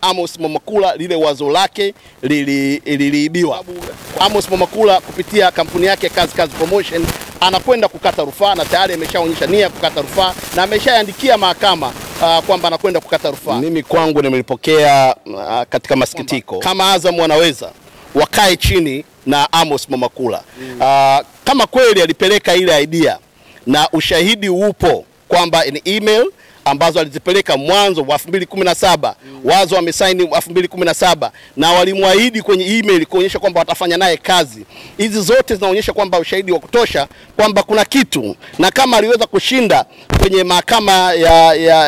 Amos Mwamakula lile wazo lake liliibiwa. Amos Mwamakula kupitia kampuni yake Kazi Promotion anakwenda kukata rufaa na tayari ameshaonyesha nia kukata rufaa na ameshaandikia mahakama kwamba anakwenda kukata rufaa. Mimi kwangu nimelipokea katika masikitiko. Kama Azam wanaweza wakae chini na Amos Mwamakula. Kama kweli alipeleka ile idea na ushahidi upo kwamba ni email ambazo alizipeleka mwanzo wa 2017, wazo wamesaini 2017 na walimwahidi kwenye email kuonyesha kwamba watafanya naye kazi. Hizi zote zinaonyesha kwamba ushahidi wa kutosha kwamba kuna kitu, na kama aliweza kushinda kwenye mahakama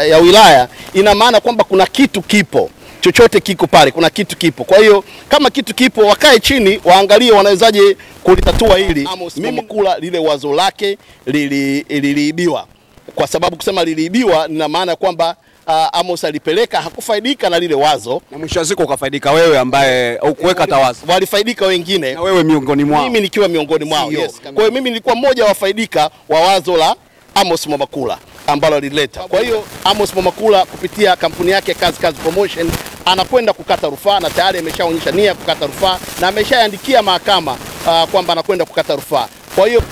ya wilaya, ina maana kwamba kuna kitu kipo. Chochote kiko pale, kuna kitu kipo. Kwa hiyo kama kitu kipo, wakae chini waangalie wanawezaje kulitatua hili. Amos Mwamakula lile wazo lake liliibiwa. Kwa sababu kusema liliibiwa ina maana kwamba Amos alipeleka, hakufaidika na lile wazo, na mwisho wa siku ukafaidika wewe ambaye hukuweka tawazo. Walifaidika wengine na wewe miongoni mwao. Mimi nikiwa miongoni mwao. Yes. Kwa hiyo mimi nilikuwa mmoja wa wafaidika wa wazo la Amos Mwamakula ambalo alileta. Kwa hiyo Amos Mwamakula kupitia kampuni yake Kazi Promotion anakwenda kukata rufaa na tayari ameshaonyesha nia kukata rufaa na ameshaandikia mahakama kwamba anakwenda kukata rufaa. Kwa hiyo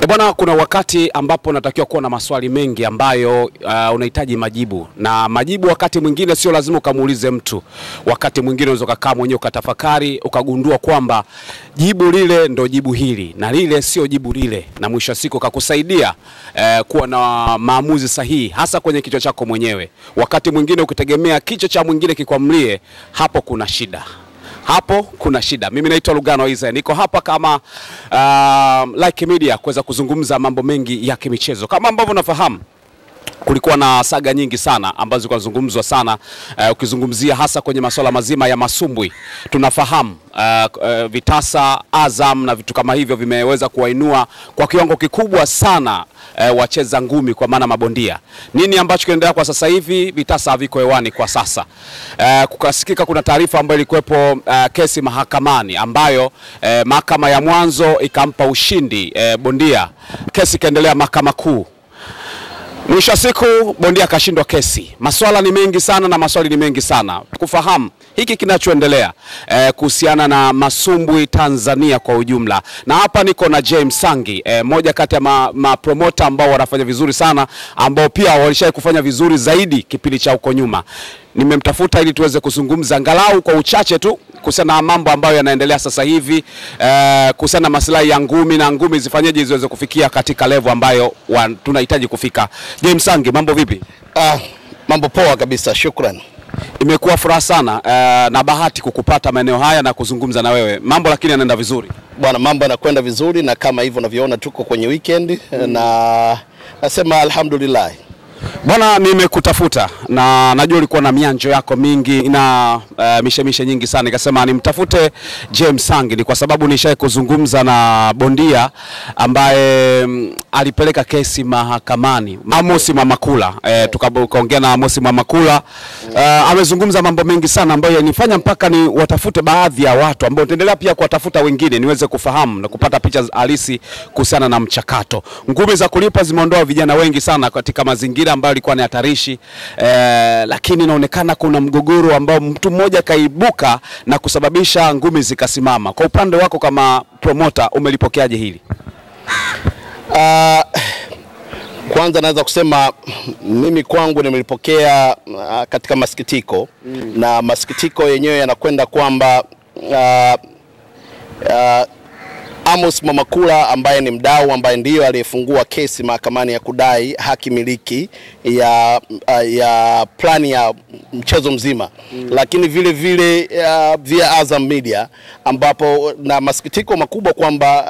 bwana, kuna wakati ambapo unatakiwa kuwa na maswali mengi ambayo unahitaji majibu, na majibu wakati mwingine sio lazima ukamuulize mtu. Wakati mwingine unaweza kukaa mwenyewe ukatafakari, ukagundua kwamba jibu lile ndo jibu hili na lile sio jibu lile, na mwisho wa siku kakusaidia kuwa na maamuzi sahihi hasa kwenye kichwa chako mwenyewe. Wakati mwingine ukitegemea kichwa cha mwingine kikwamlie, hapo kuna shida. Hapo kuna shida. Mimi naitwa Lugano Isaya. Niko hapa kama Like Media kuweza kuzungumza mambo mengi ya kimichezo. Kama ambavyo unafahamu, kulikuwa na saga nyingi sana ambazo zilikuwa zungumzwa sana ukizungumzia hasa kwenye masuala mazima ya masumbwi. Tunafahamu Vitasa, Azam na vitu kama hivyo vimeweza kuwainua kwa kiwango kikubwa sana wacheza ngumi kwa maana mabondia. Nini ambacho kinaendelea kwa sasa hivi? Vitasa haviko hewani kwa sasa. Kukasikika kuna taarifa ambayo ilikuwepo kesi mahakamani ambayo mahakama ya mwanzo ikampa ushindi bondia. Kesi kaendelea mahakama kuu. Mwisho wa siku bondia akashindwa kesi. Maswala ni mengi sana na maswali ni mengi sana kufahamu hiki kinachoendelea kuhusiana na masumbwi Tanzania kwa ujumla. Na hapa niko na James Sangi, moja kati ya mapromoter ambao wanafanya vizuri sana, ambao pia walishawahi kufanya vizuri zaidi kipindi cha huko nyuma. Nimemtafuta ili tuweze kuzungumza angalau kwa uchache tu kuhusiana na mambo ambayo yanaendelea sasa hivi, kuhusiana na maslahi ya ngumi na ngumi zifanyeje ziweze kufikia katika level ambayo tunahitaji kufika. James Sangi, mambo vipi? Mambo poa kabisa, shukrani. Imekuwa furaha sana na bahati kukupata maeneo haya na kuzungumza na wewe. Mambo lakini yanaenda vizuri. Bwana, mambo yanakwenda vizuri na kama hivyo unavyoona tuko kwenye weekend na nasema alhamdulillah. Bwana, nimekutafuta na najua ulikuwa na mianjo yako mingi na mishemishe nyingi sana. Nikasema nimtafute James Sangi ni kwa sababu nishaye kuzungumza na bondia ambaye alipeleka kesi mahakamani, Amos Mwamakula. Tukaongea na Amos Mwamakula. Amezungumza mambo mengi sana ambayo yanifanya mpaka ni watafute baadhi ya watu ambao nitaendelea pia kuwatafuta wengine niweze kufahamu na kupata picha halisi kuhusiana na mchakato. Ngumi za kulipa zimeondoa vijana wengi sana katika mazingira ambayo ilikuwa ni hatarishi, lakini inaonekana kuna mgogoro ambao mtu mmoja kaibuka na kusababisha ngumi zikasimama. Kwa upande wako kama promoter, umelipokeaje hili? Kwanza naweza kusema mimi kwangu nimelipokea katika masikitiko, na masikitiko yenyewe yanakwenda kwamba Amos Mwamakula ambaye ni mdau ambaye ndiyo aliyefungua kesi mahakamani ya kudai haki miliki ya plani ya mchezo mzima, lakini vile vile via Azam Media, ambapo na masikitiko makubwa kwamba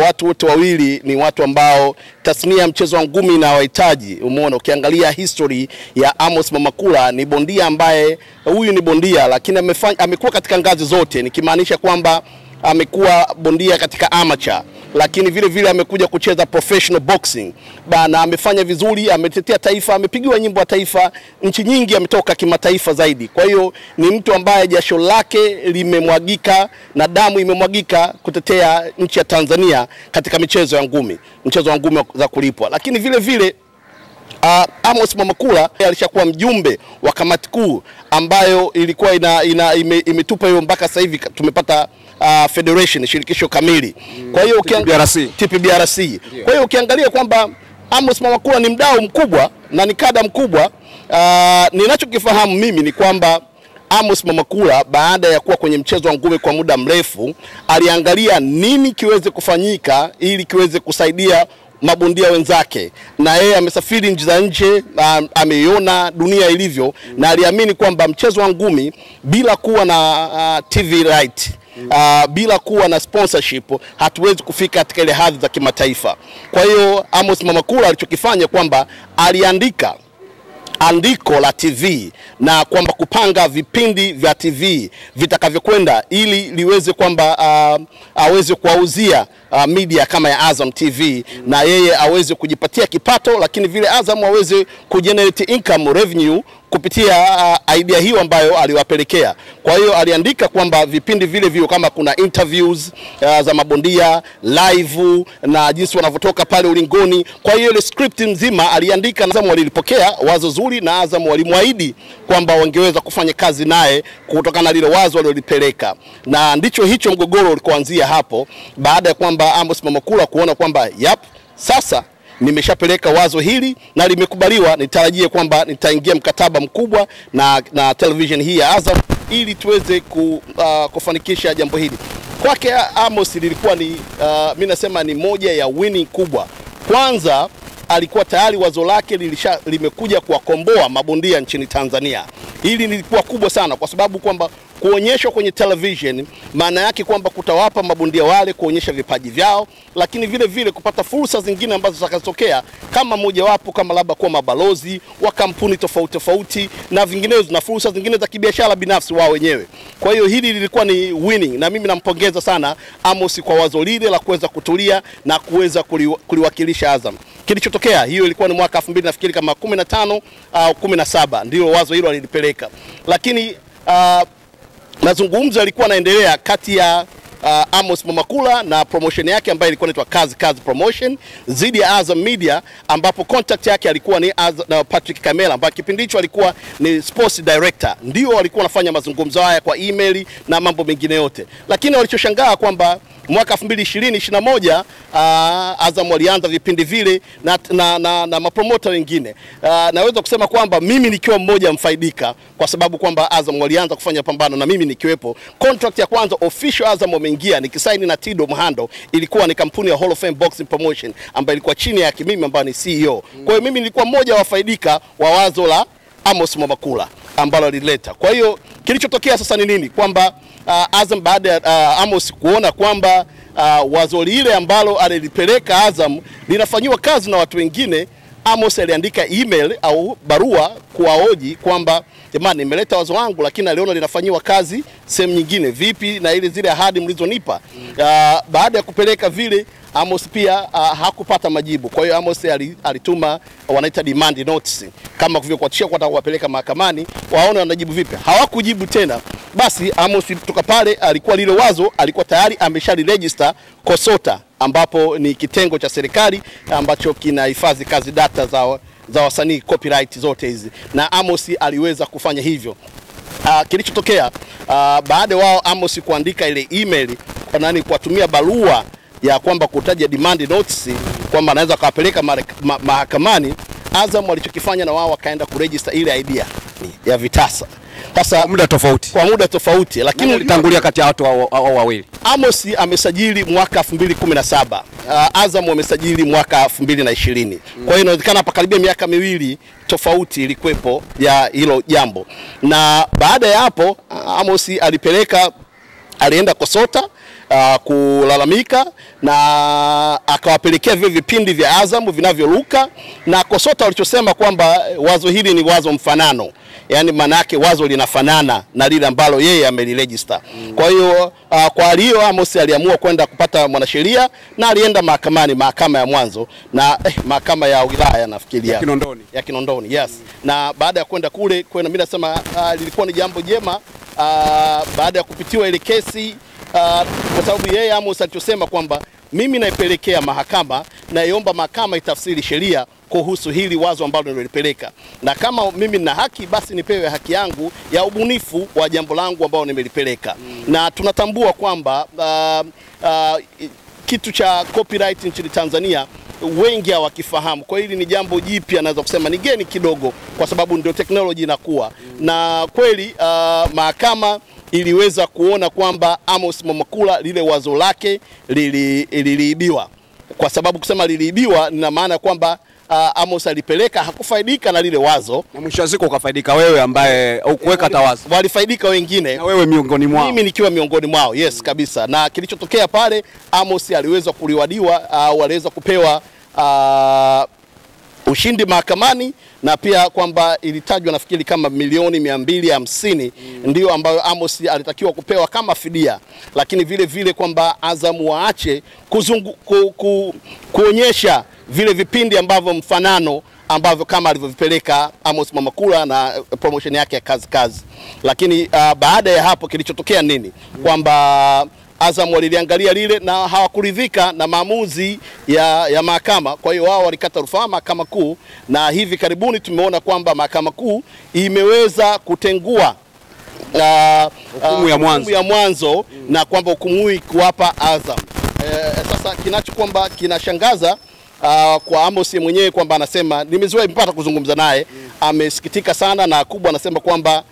watu wote wawili ni watu ambao tasnia ya mchezo wa ngumi inawahitaji. Umeona, ukiangalia history ya Amos Mwamakula, ni bondia ambaye huyu ni bondia lakini amekuwa katika ngazi zote, nikimaanisha kwamba amekuwa bondia katika amateur, lakini vile vile amekuja kucheza professional boxing. Bana, amefanya vizuri, ametetea taifa, amepigiwa nyimbo ya taifa, nchi nyingi ametoka kimataifa zaidi. Kwa hiyo ni mtu ambaye jasho lake limemwagika na damu imemwagika kutetea nchi ya Tanzania katika michezo ya ngumi, mchezo wa ngumi za kulipwa. Lakini vile vile Amos Mwamakula alishakuwa mjumbe wa kamati kuu ambayo ilikuwa imetupa hiyo mpaka sasa hivi tumepata federation, shirikisho kamili. Kwa hiyo TPBRC. Kwa hiyo ukiangalia kwamba Amos Mwamakula ni mdau mkubwa na ni kada mkubwa, ninachokifahamu mimi ni kwamba Amos Mwamakula baada ya kuwa kwenye mchezo wa ngumi kwa muda mrefu aliangalia nini kiweze kufanyika ili kiweze kusaidia mabondia wenzake, na yeye amesafiri nchi za nje, ameiona dunia ilivyo, na aliamini kwamba mchezo wa ngumi bila kuwa na TV right, bila kuwa na sponsorship hatuwezi kufika katika ile hadhi za kimataifa. Kwa hiyo Amos Mwamakula alichokifanya kwamba aliandika andiko la TV na kwamba kupanga vipindi vya TV vitakavyokwenda ili liweze kwamba aweze kuwauzia media kama ya Azam TV na yeye aweze kujipatia kipato, lakini vile Azam aweze kugenerate income revenue kupitia idea hiyo ambayo aliwapelekea. Kwa hiyo aliandika kwamba vipindi vile vio kama kuna interviews za mabondia live na jinsi wanavyotoka pale ulingoni. Kwa hiyo ile script nzima aliandika, na Azam walilipokea wazo zuri, na Azam walimwahidi kwamba wangeweza kufanya kazi naye kutokana na lile wazo walilopeleka, na ndicho hicho mgogoro ulikoanzia hapo, baada ya kwamba Amos Mwamakula kuona kwamba sasa nimeshapeleka wazo hili na limekubaliwa, nitarajie kwamba nitaingia mkataba mkubwa na television hii ya Azam ili tuweze kufanikisha jambo hili. Kwake Amos lilikuwa ni mimi nasema ni moja ya winning kubwa. Kwanza alikuwa tayari wazo lake limekuja kuwakomboa mabondia nchini Tanzania. Hili lilikuwa kubwa sana kwa sababu kwamba kuonyeshwa kwenye television maana yake kwamba kutawapa mabondia wale kuonyesha vipaji vyao, lakini vile vile kupata fursa zingine ambazo zitakazotokea kama mojawapo kama labda kuwa mabalozi wa kampuni tofauti tofauti na vinginezo, na fursa zingine za kibiashara binafsi wao wenyewe. Kwa hiyo hili lilikuwa ni winning, na mimi nampongeza sana Amos kwa wazo lile la kuweza kutulia na kuweza kuliwakilisha Azam. Kilichotokea hiyo ilikuwa ni mwaka 2000 nafikiri kama 15 au 17 ndio wazo hilo alilipeleka, lakini mazungumzo yalikuwa yanaendelea kati ya Amos Mwamakula na promotion yake ambayo ilikuwa inaitwa Kazi Promotion zidi ya Azam Media, ambapo contact yake alikuwa ni Patrick Kamela ambaye kipindi hicho alikuwa ni sports director. Ndio walikuwa wanafanya mazungumzo haya kwa email na mambo mengine yote, lakini walichoshangaa kwamba mwaka 2020-21 Azam walianza vipindi vile na mapromoter wengine. Naweza kusema kwamba mimi nikiwa mmoja mfaidika kwa sababu kwamba Azam walianza kufanya pambano na mimi nikiwepo. Contract ya kwanza official Azam wameingia nikisaini na Tido Mhando, ilikuwa ni kampuni ya Hall of Fame Boxing Promotion ambayo ilikuwa chini ya mimi ambaye ni CEO. Kwa hiyo mimi nilikuwa mmoja wa wafaidika wa wazo la Amos Mwamakula ambalo alileta. Kwa hiyo kilichotokea sasa ni nini? Kwamba Azam baada ya Amos kuona kwamba wazo lile ambalo alilipeleka Azam linafanywa kazi na watu wengine, Amos aliandika email au barua kuwahoji kwamba jamani, nimeleta wazo langu lakini aliona linafanywa kazi sehemu nyingine, vipi na ile zile ahadi mlizonipa? Baada ya kupeleka vile Amos pia hakupata majibu. Kwa hiyo Amos alituma wanaita demand notice, kama kuatishia kwa kuwapeleka mahakamani waone wanajibu vipi. Hawakujibu tena. Basi Amos kutoka pale alikuwa lile wazo alikuwa tayari ameshaliregister KOSOTA, ambapo ni kitengo cha serikali ambacho kinahifadhi kazi data za wasanii, copyright zote hizi, na Amos aliweza kufanya hivyo. Kilichotokea baada wao Amos kuandika ile email kuwatumia barua ya kwamba kutaja demand notice kwamba anaweza kuwapeleka mahakamani, Azam walichokifanya na wao wakaenda kuregister ile idea ya vitasa. Sasa kwa muda tofauti lakini ulitangulia kati ya watu wawili. Amos amesajili mwaka 2017, Azam wamesajili mwaka 2020. Kwa hiyo inawezekana hapa karibia miaka miwili tofauti ilikuwepo ya hilo jambo. Na baada ya hapo Amos alienda KOSOTA kulalamika na akawapelekea vile vipindi vya Azam vinavyoruka, na KOSOTA walichosema kwamba wazo hili ni wazo mfanano, yani maana yake wazo linafanana na lile ambalo yeye ameliregister. Kwa hiyo kwa hiyo Amos aliamua kwenda kupata mwanasheria na alienda mahakamani, mahakama ya mwanzo na mahakama ya wilaya nafikiria ya Kinondoni. Yes. Na baada ya kwenda kule, kwa mimi nasema lilikuwa ni jambo jema baada ya kupitiwa ile kesi, kwa sababu yeye Amos alichosema kwamba mimi naipelekea mahakama, naiomba mahakama itafsiri sheria kuhusu hili wazo ambalo nilipeleka, na kama mimi nina haki basi nipewe haki yangu ya ubunifu wa jambo langu ambalo nimelipeleka. Na tunatambua kwamba kitu cha copyright nchini Tanzania wengi hawakifahamu. Kwa hili ni jambo jipya, naweza kusema ni geni kidogo, kwa sababu ndio teknolojia inakuwa. Na kweli mahakama iliweza kuona kwamba Amos Mwamakula lile wazo lake liliibiwa. Kwa sababu kusema liliibiwa ina maana kwamba Amos alipeleka, hakufaidika na lile wazo, na mwisho wa siku ukafaidika wewe ambaye hukuweka tawazo. Walifaidika wengine, na wewe miongoni mwao. Mimi nikiwa miongoni mwao, yes kabisa. Na kilichotokea pale, Amos aliweza kuliwadiwa au aliweza kupewa ushindi mahakamani, na pia kwamba ilitajwa nafikiri kama milioni 250 ndio ambayo Amos alitakiwa kupewa kama fidia, lakini vile vile kwamba Azam waache kuonyesha vile vipindi ambavyo mfanano ambavyo kama alivyovipeleka Amos Mwamakula na promotion yake ya kazi. Lakini baada ya hapo kilichotokea nini? Kwamba Azam waliliangalia lile na hawakuridhika na maamuzi ya mahakama. Kwa hiyo wao walikata rufaa Mahakama Kuu, na hivi karibuni tumeona kwamba Mahakama Kuu imeweza kutengua hukumu ya mwanzo na kwamba hukumu hii kuwapa Azam. Sasa kwamba kinashangaza kwa Amos mwenyewe kwamba anasema, nimezoea mpaka kuzungumza naye, amesikitika sana, na kubwa anasema kwamba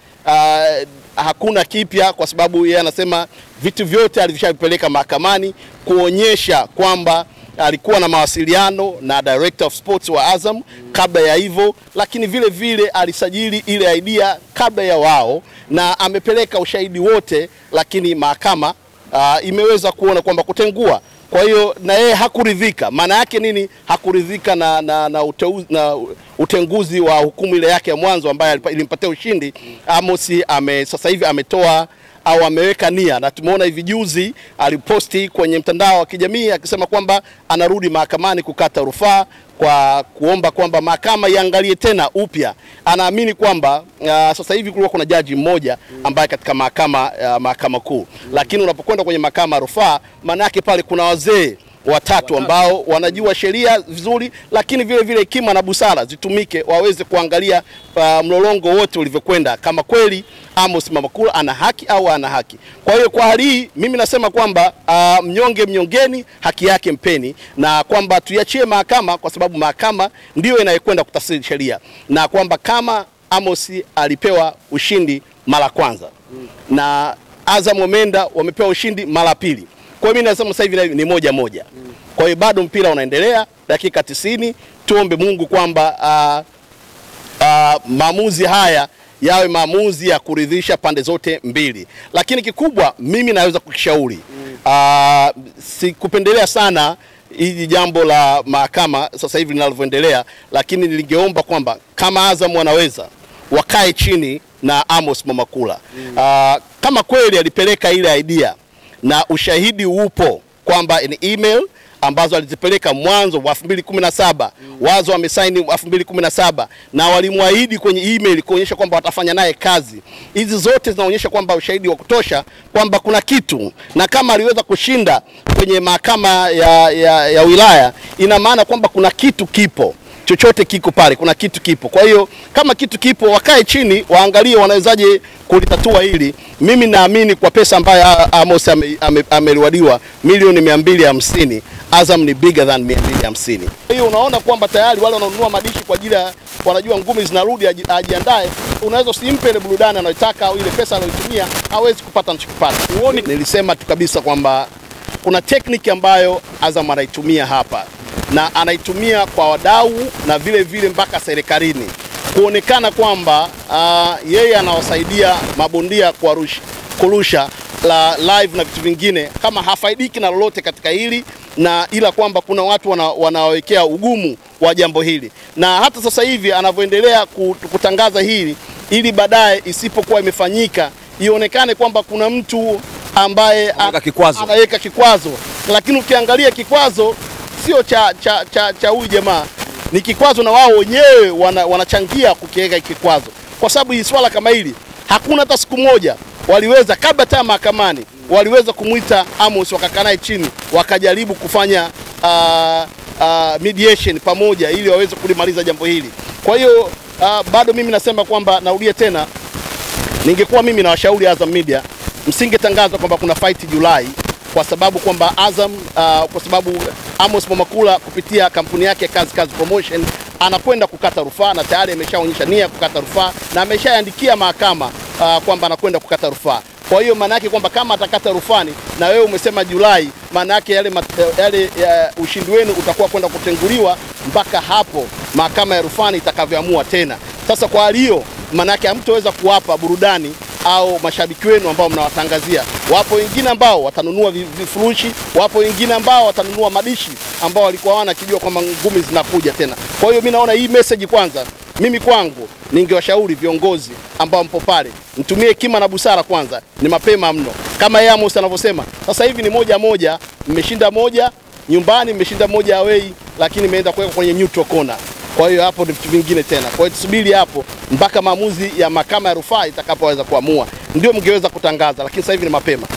hakuna kipya, kwa sababu yeye anasema vitu vyote alivishavipeleka mahakamani kuonyesha kwamba alikuwa na mawasiliano na Director of Sports wa Azam kabla ya hivyo, lakini vile vile alisajili ile idea kabla ya wao na amepeleka ushahidi wote, lakini mahakama imeweza kuona kwamba kutengua. Kwa hiyo na yeye hakuridhika. Maana yake nini? Hakuridhika na utenguzi wa hukumu ile yake ya mwanzo ambayo ilimpatia ushindi. Amos sasa hivi ametoa au ameweka nia, na tumeona hivi juzi aliposti kwenye mtandao wa kijamii akisema kwamba anarudi mahakamani kukata rufaa kwa kuomba kwamba mahakama iangalie tena upya. Anaamini kwamba sasa hivi kulikuwa kuna jaji mmoja ambaye katika mahakama kuu, lakini unapokwenda kwenye mahakama ya rufaa, maana yake pale kuna wazee watatu ambao wanajua sheria vizuri, lakini vile vile hekima na busara zitumike waweze kuangalia mlolongo wote ulivyokwenda, kama kweli Amos Mwamakula ana haki au ana haki. Kwa hiyo kwa hali hii mimi nasema kwamba mnyonge mnyongeni, haki yake mpeni, na kwamba tuiachie mahakama, kwa sababu mahakama ndio inayekwenda kutafsiri sheria, na kwamba kama Amos alipewa ushindi mara kwanza na Azam wamepewa ushindi mara pili, kwa hiyo mimi nasema sasa hivi ni 1-1. Kwa hiyo bado mpira unaendelea, dakika 90. Tuombe Mungu kwamba maamuzi haya yawe maamuzi ya kuridhisha pande zote mbili. Lakini kikubwa mimi naweza kukishauri, sikupendelea sana hili jambo la mahakama sasa hivi linaloendelea, lakini nilingeomba kwamba kama Azam wanaweza wakae chini na Amos Mwamakula. Kama kweli alipeleka ile idea na ushahidi upo kwamba ni email ambazo alizipeleka mwanzo wa 2017, wazo wamesaini 2017, na walimwahidi kwenye email kuonyesha kwamba watafanya naye kazi. Hizi zote zinaonyesha kwamba ushahidi wa kutosha kwamba kuna kitu, na kama aliweza kushinda kwenye mahakama ya wilaya, ina maana kwamba kuna kitu kipo. Chochote kiko pale, kuna kitu kipo. Kwa hiyo kama kitu kipo, wakae chini waangalie wanawezaje kulitatua hili. Mimi naamini kwa pesa ambayo Amos ameliwadiwa milioni 250, Azam ni bigger than 250. Hiyo unaona kwamba tayari wale wanaonunua madishi kwa ajili wanajua ngumi zinarudi, ajiandae. Unaweza usimpe ile burudani anayotaka au ile pesa anayotumia, hawezi kupata anachokipata. Nilisema tu kabisa kwamba kuna tekniki ambayo Azam anaitumia hapa, na anaitumia kwa wadau na vile vile mpaka serikalini, kuonekana kwamba yeye anawasaidia mabondia kurusha la live na vitu vingine, kama hafaidiki na lolote katika hili, na ila kwamba kuna watu wanawekea ugumu wa jambo hili. Na hata sasa hivi anavyoendelea kutangaza hili, ili baadaye isipokuwa imefanyika ionekane kwamba kuna mtu ambaye anaweka kikwazo. Lakini ukiangalia kikwazo sio cha huyu jamaa, ni kikwazo na wao wenyewe wanachangia kukiweka kikwazo, kwa sababu hii swala kama hili hakuna hata siku moja waliweza, kabla hata mahakamani waliweza kumuita Amos, wakakaa naye chini wakajaribu kufanya mediation pamoja ili waweze kulimaliza jambo hili. Kwa hiyo bado mimi nasema kwamba, narudia tena, ningekuwa mimi na washauri Azam Media, msingetangaza kwamba kuna fight Julai, kwa sababu kwamba Azam kwa sababu Amos Momakula kupitia kampuni yake Kazi Promotion anakwenda kukata rufaa na tayari ameshaonyesha nia kukata rufaa na ameshaandikia mahakama kwamba anakwenda kukata rufaa. Kwa hiyo maana yake kwamba kama atakata rufani na wewe umesema Julai, maana yake yale ushindi wenu utakuwa kwenda kutenguliwa mpaka hapo mahakama ya rufani itakavyoamua tena. Sasa kwa hiyo maana yake hamtoweza kuwapa burudani au mashabiki wenu ambao mnawatangazia. Wapo wengine ambao watanunua vifurushi, wapo wengine ambao watanunua madishi ambao walikuwa wanakijua kwamba ngumi zinakuja tena. Kwa hiyo mimi naona hii message kwanza, mimi kwangu ningewashauri viongozi ambao mpo pale, mtumie hekima na busara kwanza, ni mapema mno. Kama yeye Amos anavyosema, sasa hivi ni 1-1, mmeshinda 1 nyumbani, mmeshinda 1 away, lakini imeenda kuweka kwenye neutral corner. Kwa hiyo hapo ni vitu vingine tena. Kwa hiyo tusubiri hapo mpaka maamuzi ya mahakama ya rufaa itakapoweza kuamua, ndio mngeweza kutangaza, lakini sasa hivi ni mapema.